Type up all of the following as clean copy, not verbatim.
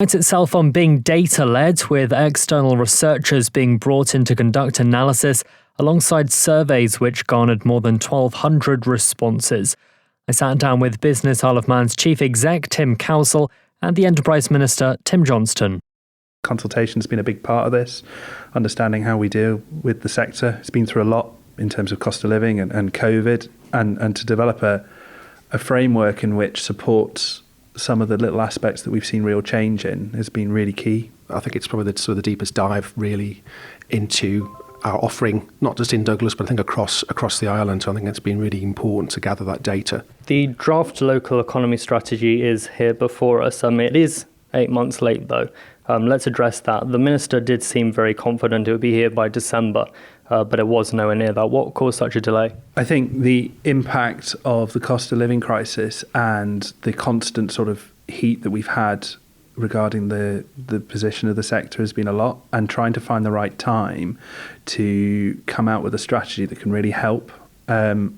It's itself on being data-led, with external researchers being brought in to conduct analysis alongside surveys which garnered more than 1,200 responses. I sat down with Business Isle of Man's Chief Exec Tim Cowsill and the Enterprise Minister Tim Johnston. Consultation has been a big part of this, understanding how we deal with the sector. It's been through a lot in terms of cost of living and COVID, and to develop a framework in which supports some of the little aspects that we've seen real change in has been really key. I think it's probably the deepest dive really into our offering, not just in Douglas, but I think across the island. So I think it's been really important to gather that data. The draft local economy strategy is here before us. It is 8 months late though. Let's address that. The Minister did seem very confident it would be here by December, but it was nowhere near that. What caused such a delay? I think the impact of the cost of living crisis and the constant sort of heat that we've had regarding the position of the sector has been a lot, and trying to find the right time to come out with a strategy that can really help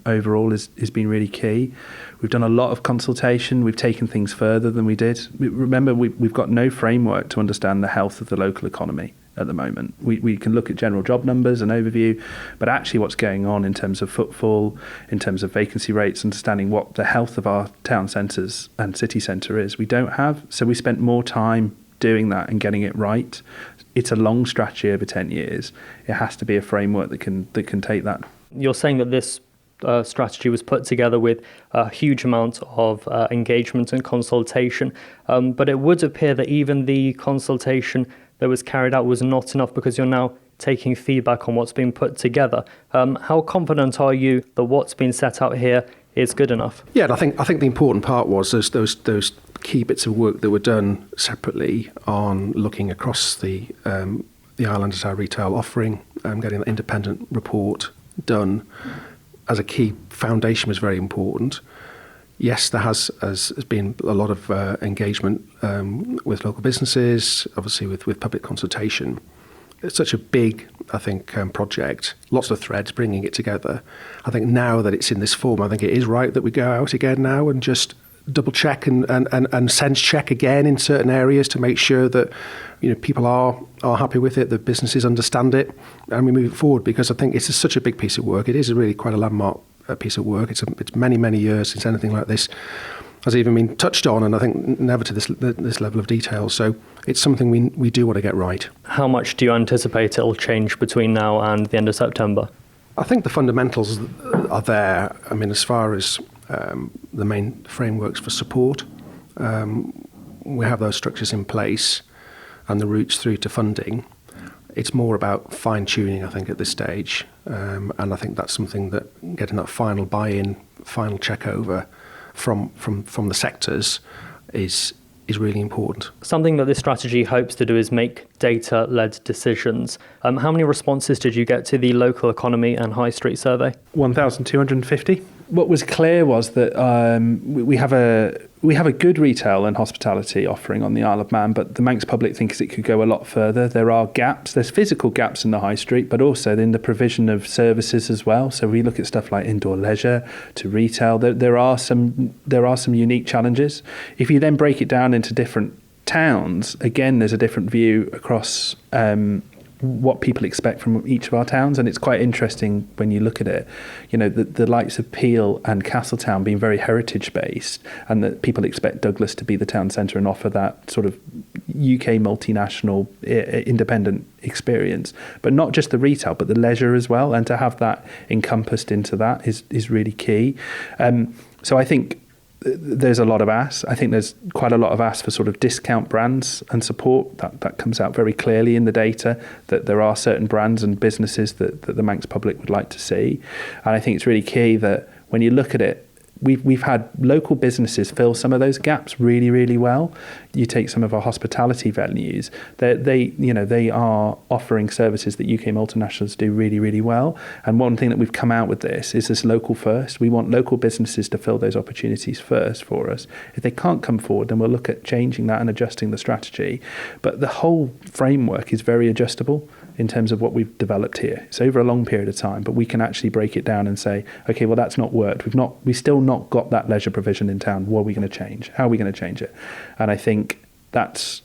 overall has been really key. We've done a lot of consultation. We've taken things further than we did. Remember, we've got no framework to understand the health of the local economy at the moment. We can look at general job numbers and overview, but actually what's going on in terms of footfall, in terms of vacancy rates, understanding what the health of our town centres and city centre is, we don't have. So we spent more time doing that and getting it right. It's a long strategy over 10 years. It has to be a framework that can take that. You're saying that this strategy was put together with a huge amount of engagement and consultation, but it would appear that even the consultation that was carried out was not enough, because you're now taking feedback on what's been put together. How confident are you that what's been set out here is good enough? Yeah, and I think the important part was those key bits of work that were done separately on looking across the island at our retail offering, getting an independent report done as a key foundation was very important. Yes, there has been a lot of engagement with local businesses, obviously with public consultation. It's such a big, I think, project, lots of threads bringing it together. I think now that it's in this form, I think it is right that we go out again now and just double check and sense check again in certain areas to make sure that people are happy with it, that businesses understand it, and we move it forward, because I think it's such a big piece of work. It is really quite a landmark piece of work. It's many years since anything like this has even been touched on, and I think never to this level of detail. So it's something we do want to get right. How much do you anticipate it'll change between now and the end of September? I think the fundamentals are there. As far as the main frameworks for support, we have those structures in place and the routes through to funding. It's more about fine-tuning, I think, at this stage. And I think that's something that getting that final buy-in, final check-over from the sectors is really important. Something that this strategy hopes to do is make data-led decisions. How many responses did you get to the local economy and high street survey? 1,250. What was clear was that we have a good retail and hospitality offering on the Isle of Man, but the Manx public thinks it could go a lot further. There are gaps. There's physical gaps in the high street, but also in the provision of services as well. So we look at stuff like indoor leisure to retail. There are some unique challenges. If you then break it down into different towns, again, there's a different view across what people expect from each of our towns, and it's quite interesting when you look at it. The likes of Peel and Castletown being very heritage based, and that people expect Douglas to be the town centre and offer that sort of UK multinational independent experience, but not just the retail but the leisure as well, and to have that encompassed into that is really key. So I think there's a lot of ask. I think there's quite a lot of ask for sort of discount brands and support. That comes out very clearly in the data, that there are certain brands and businesses that the Manx public would like to see. And I think it's really key that when you look at it, we've had local businesses fill some of those gaps really, really well. You take some of our hospitality venues, they are offering services that UK multinationals do really, really well. And one thing that we've come out with this is this local first. We want local businesses to fill those opportunities first for us. If they can't come forward, then we'll look at changing that and adjusting the strategy. But the whole framework is very adjustable in terms of what we've developed here. It's over a long period of time, but we can actually break it down and say, okay, well, that's not worked. We've still not got that leisure provision in town. What are we going to change? How are we going to change it? And I think that's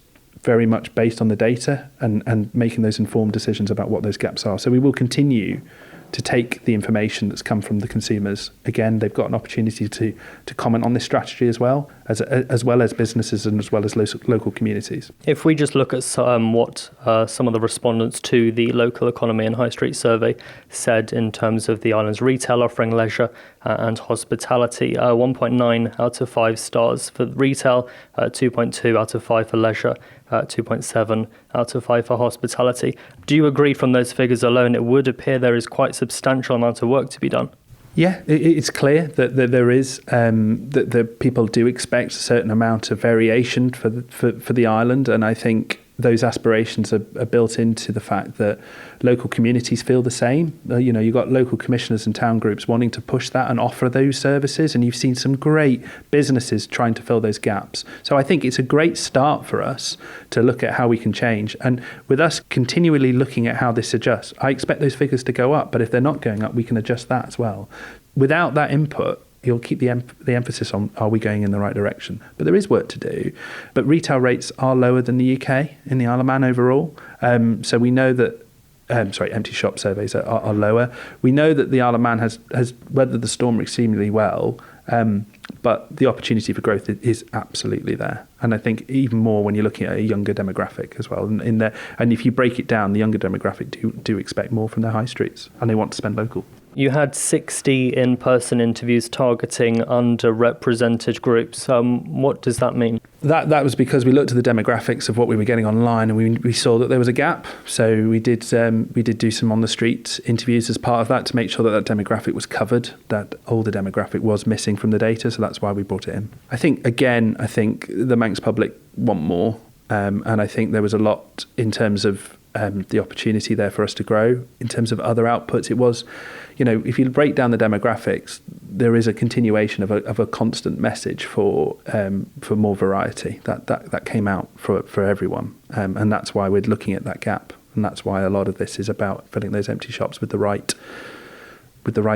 very much based on the data and making those informed decisions about what those gaps are. So we will continue to take the information that's come from the consumers. Again, they've got an opportunity to comment on this strategy as well as businesses and as well as local communities. If we just look at what some of the respondents to the local economy and high street survey said in terms of the island's retail offering, leisure and hospitality, 1.9 out of 5 stars for retail, 2.2 out of 5 for leisure, 2.7 out of 5 for hospitality. Do you agree from those figures alone it would appear there is quite substantial amount of work to be done? Yeah, it's clear that there is that the people do expect a certain amount of variation for the island, and I think those aspirations are built into the fact that local communities feel the same. You've got local commissioners and town groups wanting to push that and offer those services, and you've seen some great businesses trying to fill those gaps. So I think it's a great start for us to look at how we can change. And with us continually looking at how this adjusts, I expect those figures to go up, but if they're not going up, we can adjust that as well. Without that input, you'll keep the emphasis on, are we going in the right direction? But there is work to do. But retail rates are lower than the UK in the Isle of Man overall. So we know that, empty shop surveys are lower. We know that the Isle of Man has weathered the storm extremely well, but the opportunity for growth is absolutely there. And I think even more when you're looking at a younger demographic as well. And if you break it down, the younger demographic do expect more from their high streets, and they want to spend local. You had 60 in-person interviews targeting underrepresented groups. What does that mean? That was because we looked at the demographics of what we were getting online, and we saw that there was a gap. So we did do some on the street interviews as part of that to make sure that demographic was covered. That older demographic was missing from the data, so that's why we brought it in. I think the Manx public want more, and I think there was a lot in terms of the opportunity there for us to grow. In terms of other outputs, it was, if you break down the demographics, there is a continuation of a constant message for more variety. That came out for everyone, and that's why we're looking at that gap, and that's why a lot of this is about filling those empty shops with the right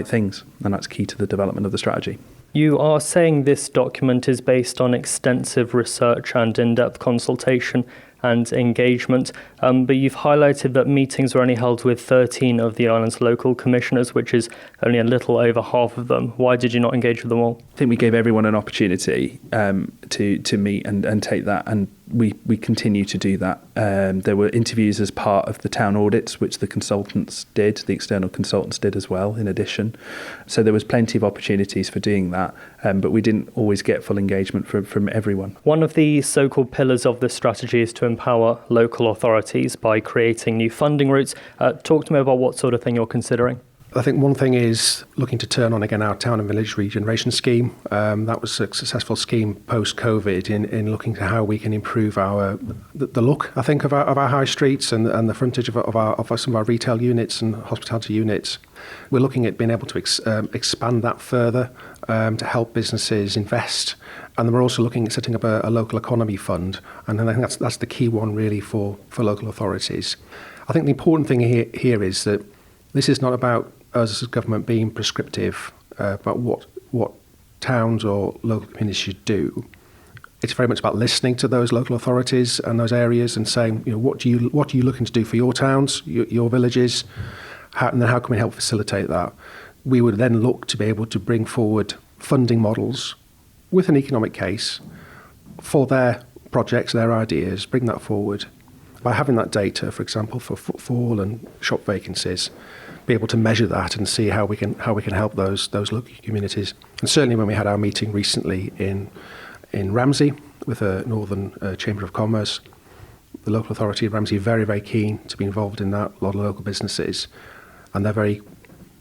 things, and that's key to the development of the strategy. You are saying this document is based on extensive research and in-depth consultation and engagement, but you've highlighted that meetings were only held with 13 of the island's local commissioners, which is only a little over half of them. Why did you not engage with them all? I think we gave everyone an opportunity to meet and take that, and we continue to do that. There were interviews as part of the town audits, which the external consultants did as well, in addition. So there was plenty of opportunities for doing that, but we didn't always get full engagement from everyone. One of the so-called pillars of this strategy is to empower local authorities by creating new funding routes. Talk to me about what sort of thing you're considering. I think one thing is looking to turn on again our town and village regeneration scheme. That was a successful scheme post-COVID in looking to how we can improve the look, I think, of our high streets and the frontage of some of our retail units and hospitality units. We're looking at being able to expand that further to help businesses invest. And then we're also looking at setting up a local economy fund. And I think that's the key one really for local authorities. I think the important thing here is that this is not about us as government being prescriptive about what towns or local communities should do. It's very much about listening to those local authorities and those areas and saying, what are you looking to do for your towns, your villages, and then how can we help facilitate that? We would then look to be able to bring forward funding models with an economic case for their projects, their ideas, bring that forward. By having that data, for example, for footfall and shop vacancies, be able to measure that and see how we can help those local communities. And certainly when we had our meeting recently in Ramsey with the Northern Chamber of Commerce, the local authority of Ramsey very, very keen to be involved in that, a lot of local businesses, and they're very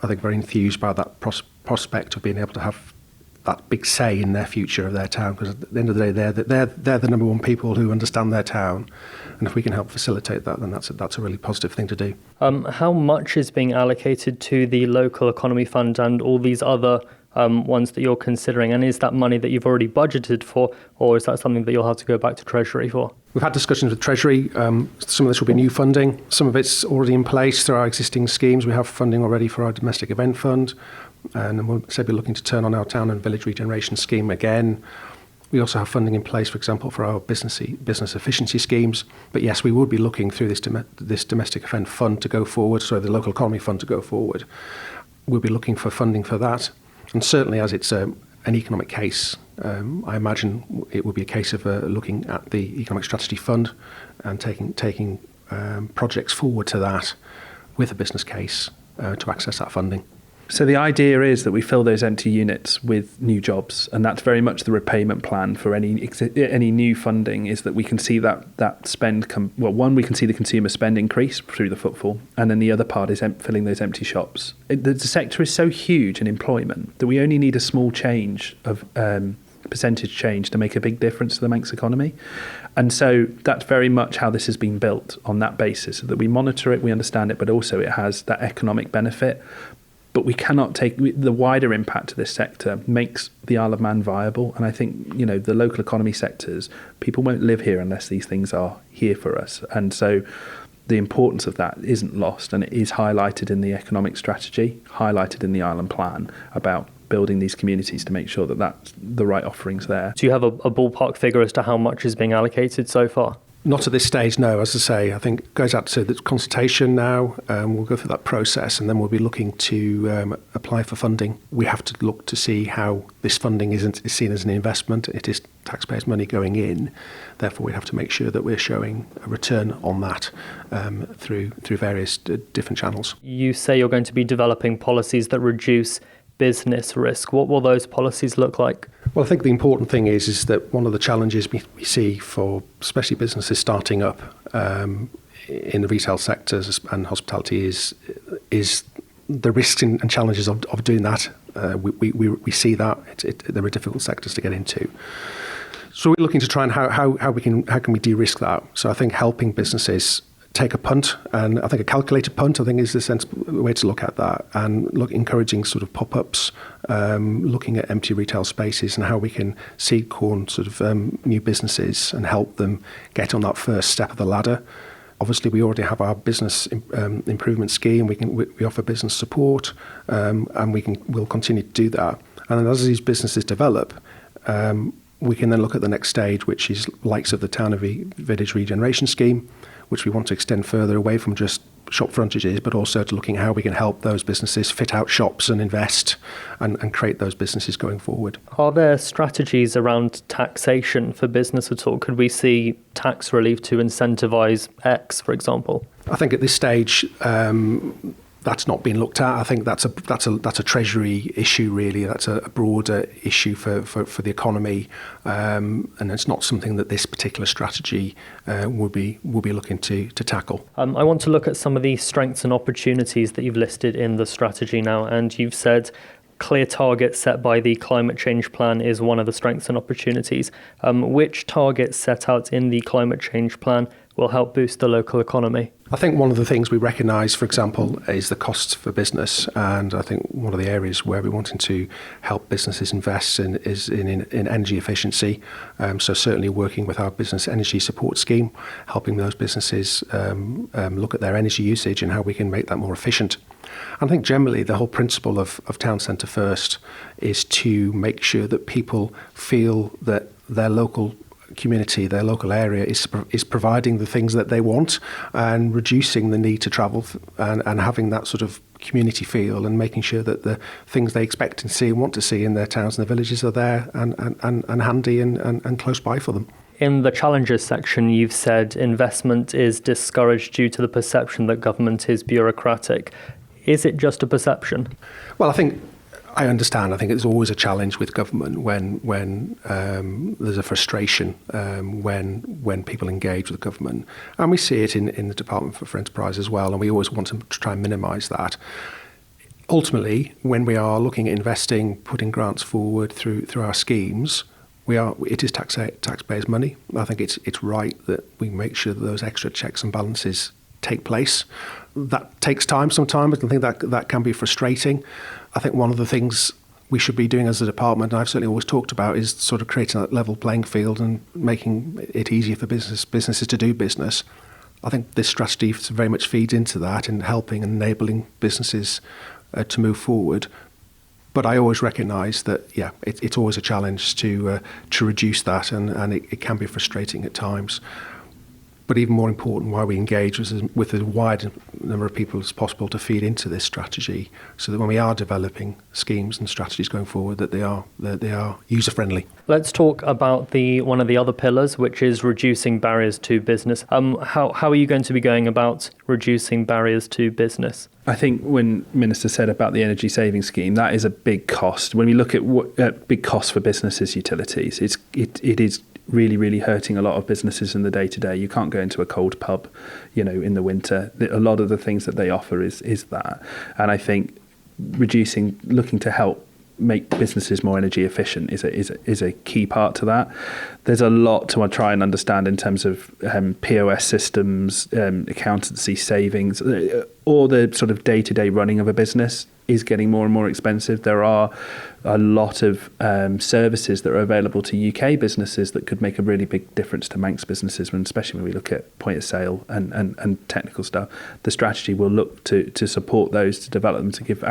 enthused by that prospect of being able to have that big say in their future of their town, because at the end of the day, they're the number one people who understand their town, and if we can help facilitate that, then that's a really positive thing to do. How much is being allocated to the local economy fund and all these other ones that you're considering, and is that money that you've already budgeted for, or is that something that you'll have to go back to Treasury for? We've had discussions with Treasury. Some of this will be new funding. Some of it's already in place through our existing schemes. We have funding already for our domestic event fund, and we'll be looking to turn on our town and village regeneration scheme again. We also have funding in place, for example, for our business efficiency schemes. But yes, we would be looking through this domestic offend fund to go forward, so the local economy fund to go forward. We'll be looking for funding for that. And certainly as it's an economic case, I imagine it would be a case of looking at the economic strategy fund and taking projects forward to that with a business case to access that funding. So the idea is that we fill those empty units with new jobs, and that's very much the repayment plan for any new funding, is that we can see that spend come. Well, one, we can see the consumer spend increase through the footfall, and then the other part is filling those empty shops. The sector is so huge in employment that we only need a small change of percentage change to make a big difference to the Manx economy. And so that's very much how this has been built, on that basis, so that we monitor it, we understand it, but also it has that economic benefit. But we cannot take the wider impact of this sector makes the Isle of Man viable. And I think, the local economy sectors, people won't live here unless these things are here for us. And so the importance of that isn't lost, and it is highlighted in the economic strategy, highlighted in the Island Plan about building these communities to make sure that that's the right offerings there. Do you have a ballpark figure as to how much is being allocated so far? Not at this stage, no. As I say, I think it goes out to the consultation now. We'll go through that process, and then we'll be looking to apply for funding. We have to look to see how this funding is seen as an investment. It is taxpayers' money going in. Therefore, we have to make sure that we're showing a return on that through various different channels. You say you're going to be developing policies that reduce business risk. What will those policies look like? Well, I think the important thing is that one of the challenges we see for especially businesses starting up in the retail sectors and hospitality is the risks and challenges of doing that. We see that there are difficult sectors to get into. So we're looking to try and how can we de-risk that. So I think helping businesses take a punt, and I think a calculated punt, I think, is the sensible way to look at that, and encouraging sort of pop-ups, looking at empty retail spaces and how we can seed corn sort of new businesses and help them get on that first step of the ladder. Obviously, we already have our business improvement scheme. We offer business support, and we'll continue to do that. And then as these businesses develop, we can then look at the next stage, which is likes of the town of village regeneration scheme, which we want to extend further away from just shop frontages, but also to looking how we can help those businesses fit out shops and invest and create those businesses going forward. Are there strategies around taxation for business at all? Could we see tax relief to incentivise X, for example? I think at this stage, that's not been looked at. I think that's a Treasury issue, really. That's a broader issue for the economy, and it's not something that this particular strategy will be looking to tackle. I want to look at some of the strengths and opportunities that you've listed in the strategy now, and you've said clear targets set by the climate change plan is one of the strengths and opportunities. Which targets set out in the climate change plan will help boost the local economy? I think one of the things we recognise, for example, is the costs for business, and I think one of the areas where we're wanting to help businesses invest in is in energy efficiency. So certainly working with our business energy support scheme, helping those businesses look at their energy usage and how we can make that more efficient. I think generally the whole principle of Town Centre First is to make sure that people feel that their local community, their local area is providing the things that they want, and reducing the need to travel and having that sort of community feel, and making sure that the things they expect and see and want to see in their towns and their villages are there and handy and close by for them. In the challenges section, you've said investment is discouraged due to the perception that government is bureaucratic. Is it just a perception? Well, I understand. I think it's always a challenge with government when there's a frustration when people engage with government, and we see it in the Department for Enterprise as well. And we always want to try and minimise that. Ultimately, when we are looking at investing, putting grants forward through our schemes, it is taxpayers' money. I think it's right that we make sure that those extra checks and balances take place. That takes time sometimes, and I think that can be frustrating. I think one of the things we should be doing as a department, and I've certainly always talked about, is sort of creating that level playing field and making it easier for businesses to do business. I think this strategy very much feeds into that, and helping and enabling businesses to move forward. But I always recognise that, it's always a challenge to reduce that, and it can be frustrating at times. But even more important, why we engage with as wide number of people as possible to feed into this strategy, so that when we are developing schemes and strategies going forward, that they are user friendly. Let's talk about one of the other pillars, which is reducing barriers to business. How are you going to be going about reducing barriers to business? I think when Minister said about the energy saving scheme, that is a big cost. When we look at big costs for businesses, utilities, it is really, really hurting a lot of businesses in the day-to-day. You can't go into a cold pub, in the winter. A lot of the things that they offer is that. And I think looking to help make businesses more energy efficient is a key part to that. There's a lot to try and understand in terms of POS systems, accountancy, savings, or the sort of day-to-day running of a business is getting more and more expensive. There are a lot of services that are available to UK businesses that could make a really big difference to Manx businesses, especially when we look at point of sale and technical stuff. The strategy will look to support those, to develop them, to give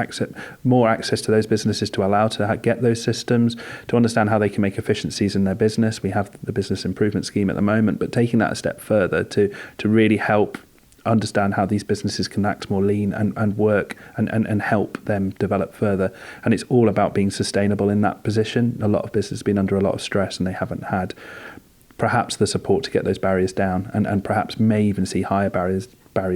more access to those businesses, to allow to get those systems, to understand how they can make efficiencies in their business. We have the business improvement scheme at the moment, but taking that a step further to really help understand how these businesses can act more lean and work and help them develop further. And it's all about being sustainable in that position. A lot of businesses have been under a lot of stress, and they haven't had perhaps the support to get those barriers down, and perhaps may even see higher barriers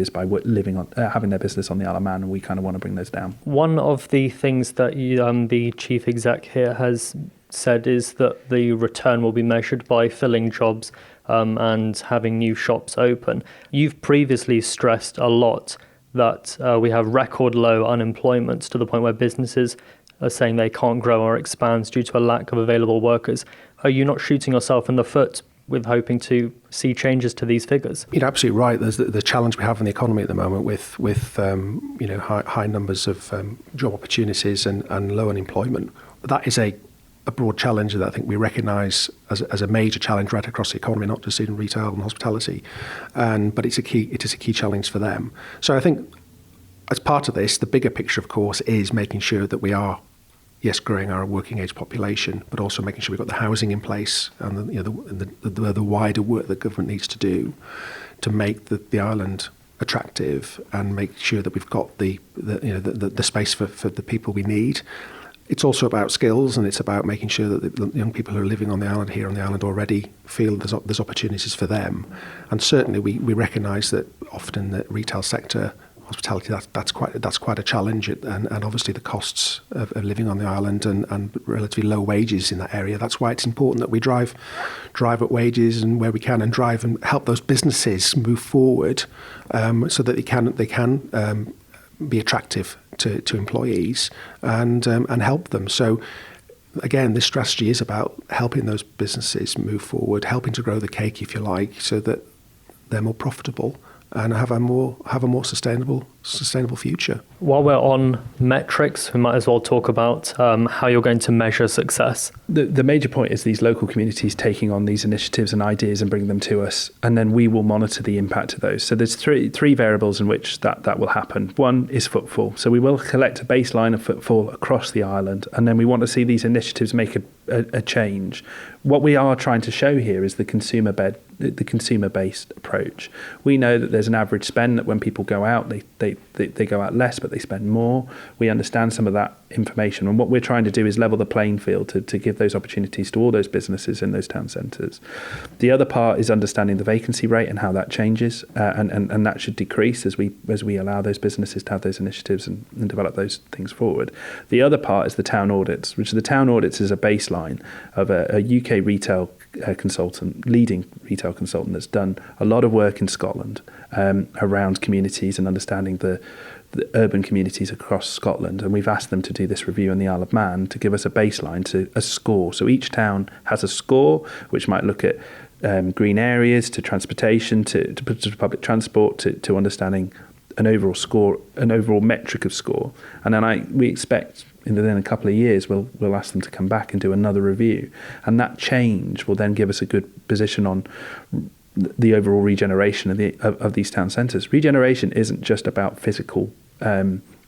by living on having their business on the Isle of Man, and we kind of want to bring those down. One of the things that the chief exec here has said is that the return will be measured by filling jobs and having new shops open. You've previously stressed a lot that we have record low unemployment, to the point where businesses are saying they can't grow or expand due to a lack of available workers. Are you not shooting yourself in the foot with hoping to see changes to these figures? You're absolutely right. There's the challenge we have in the economy at the moment with high numbers of job opportunities and low unemployment. That is a broad challenge that I think we recognise as a major challenge right across the economy, not just in retail and hospitality. But it is a key challenge for them. So I think as part of this, the bigger picture, of course, is making sure that we are, yes, growing our working age population, but also making sure we've got the housing in place and the wider work that government needs to do to make the island attractive and make sure that we've got the space for the people we need. It's also about skills, and it's about making sure that the young people who are living on the island here on the island already feel there's opportunities for them. And certainly we recognise that often the retail sector, hospitality, that's quite a challenge, and obviously the costs of living on the island and relatively low wages in that area. That's why it's important that we drive up wages and where we can, and drive and help those businesses move forward so that they can be attractive to employees and help them. So again, this strategy is about helping those businesses move forward, helping to grow the cake, if you like, so that they're more profitable and have a more sustainable future. While we're on metrics, we might as well talk about how you're going to measure success. The major point is these local communities taking on these initiatives and ideas and bringing them to us, and then we will monitor the impact of those. So there's three variables in which that will happen. One is footfall. So we will collect a baseline of footfall across the island, and then we want to see these initiatives make a change. What we are trying to show here is the consumer-based approach. We know that there's an average spend, that when people go out, they go out less, but they spend more. We understand some of that information, and what we're trying to do is level the playing field to give those opportunities to all those businesses in those town centres. The other part is understanding the vacancy rate and how that changes, and that should decrease as we allow those businesses to have those initiatives and develop those things forward. The other part is the town audits, which the town audits is a baseline of a UK retail consultant, leading retail consultant, that's done a lot of work in Scotland around communities and understanding the urban communities across Scotland, and we've asked them to do this review on the Isle of Man to give us a baseline, to a score. So each town has a score which might look at green areas, to transportation, to public transport, to understanding an overall score, an overall metric of score. And then we expect within a couple of years we'll ask them to come back and do another review, and that change will then give us a good position on the overall regeneration of these town centres. Regeneration isn't just about physical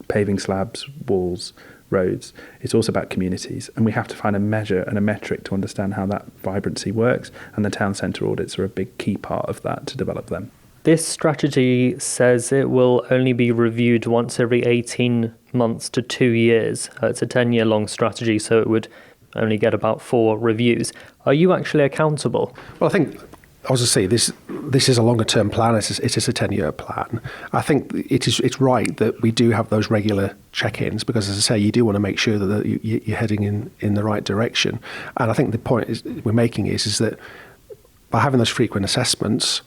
paving slabs, walls, roads. It's also about communities, and we have to find a measure and a metric to understand how that vibrancy works, and the town centre audits are a big key part of that to develop them. This strategy says it will only be reviewed once every 18 months to 2 years. It's a 10-year long strategy, so it would only get about 4 reviews. Are you actually accountable? Well, I think, as I say, this is a longer-term plan. It is a 10-year plan. I think it's right that we do have those regular check-ins because, as I say, you do want to make sure that you're heading in the right direction. And I think the point we're making is that by having those frequent assessments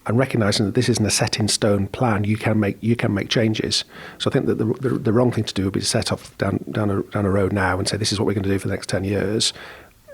and recognising that this isn't a set-in-stone plan, you can make changes. So I think that the wrong thing to do would be to set off down a road now and say this is what we're going to do for the next 10 years.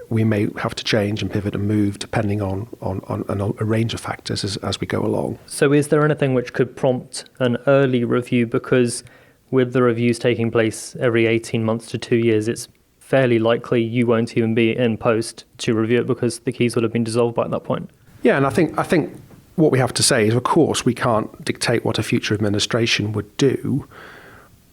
We may have to change and pivot and move depending on a range of factors as we go along. So is there anything which could prompt an early review? Because with the reviews taking place every 18 months to 2 years, it's fairly likely you won't even be in post to review it because the keys will have been dissolved by that point. Yeah, and I think what we have to say is, of course, we can't dictate what a future administration would do.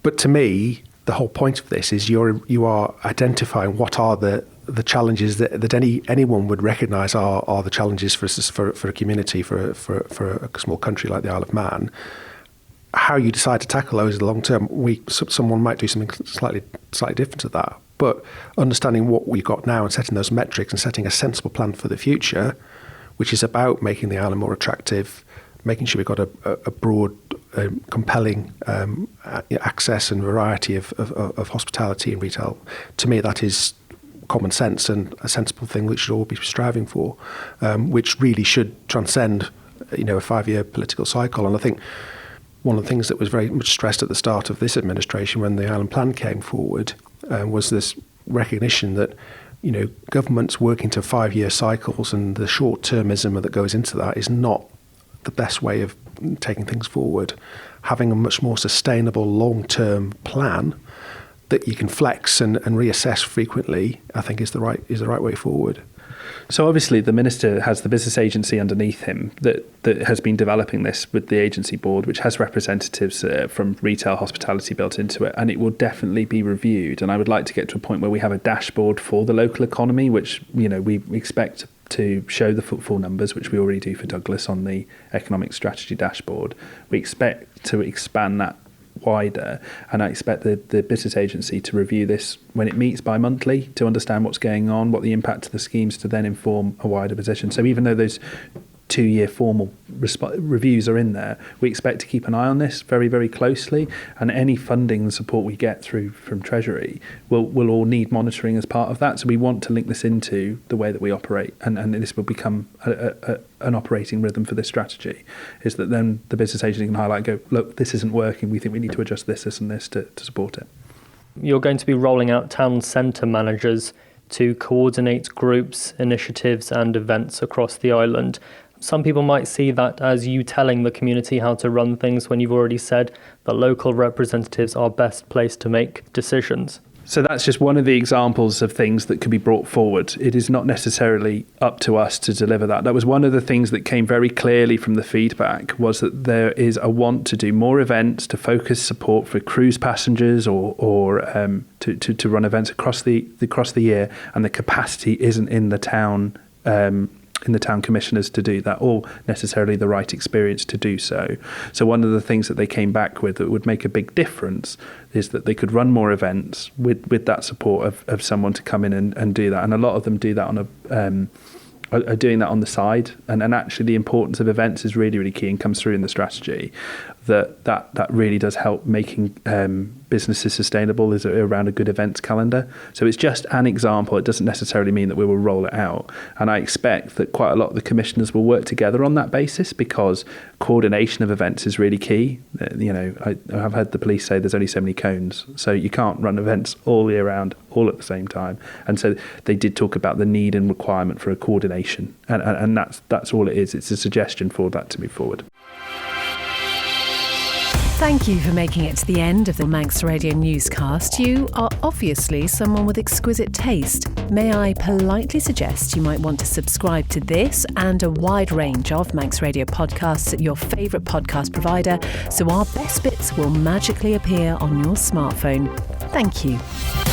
But to me, the whole point of this is you are identifying what are the challenges that anyone would recognise are the challenges for a community, for a small country like the Isle of Man. How you decide to tackle those in the long term, someone might do something slightly different to that. But understanding what we've got now and setting those metrics and setting a sensible plan for the future, which is about making the island more attractive, making sure we've got a broad, compelling access and variety of hospitality and retail. To me, that is common sense and a sensible thing which should all be striving for, which really should transcend, a 5-year political cycle. And I think one of the things that was very much stressed at the start of this administration when the Island Plan came forward was this recognition that governments working to 5-year cycles and the short-termism that goes into that is not the best way of taking things forward. Having a much more sustainable long-term plan that you can flex and reassess frequently, I think is the right way forward. So obviously the Minister has the business agency underneath him that has been developing this with the agency board, which has representatives from retail hospitality built into it, and it will definitely be reviewed. And I would like to get to a point where we have a dashboard for the local economy, which we expect to show the footfall numbers, which we already do for Douglas on the economic strategy dashboard. We expect to expand that wider, and I expect the business agency to review this when it meets bi-monthly to understand what's going on, what the impact of the schemes, to then inform a wider position. So even though those 2-year formal reviews are in there, we expect to keep an eye on this very, very closely, and any funding and support we get from Treasury will all need monitoring as part of that. So we want to link this into the way that we operate, and this will become an operating rhythm for this strategy, is that then the business agency can highlight and go, look, this isn't working, we think we need to adjust this and this to support it. You're going to be rolling out town centre managers to coordinate groups, initiatives and events across the island. Some people might see that as you telling the community how to run things when you've already said that local representatives are best placed to make decisions. So that's just one of the examples of things that could be brought forward. It is not necessarily up to us to deliver that. That was one of the things that came very clearly from the feedback, was that there is a want to do more events, to focus support for cruise passengers or to run events across the year, and the capacity isn't in the town commissioners to do that, or necessarily the right experience to do so. So one of the things that they came back with that would make a big difference is that they could run more events with that support of someone to come in and do that. And a lot of them do that are doing that on the side. And actually the importance of events is really, really key and comes through in the strategy. That really does help making businesses sustainable is around a good events calendar. So it's just an example. It doesn't necessarily mean that we will roll it out. And I expect that quite a lot of the commissioners will work together on that basis, because coordination of events is really key. I have heard the police say there's only so many cones, so you can't run events all year round, all at the same time. And so they did talk about the need and requirement for a coordination. And that's all it is. It's a suggestion for that to move forward. Thank you for making it to the end of the Manx Radio newscast. You are obviously someone with exquisite taste. May I politely suggest you might want to subscribe to this and a wide range of Manx Radio podcasts at your favourite podcast provider, so our best bits will magically appear on your smartphone. Thank you.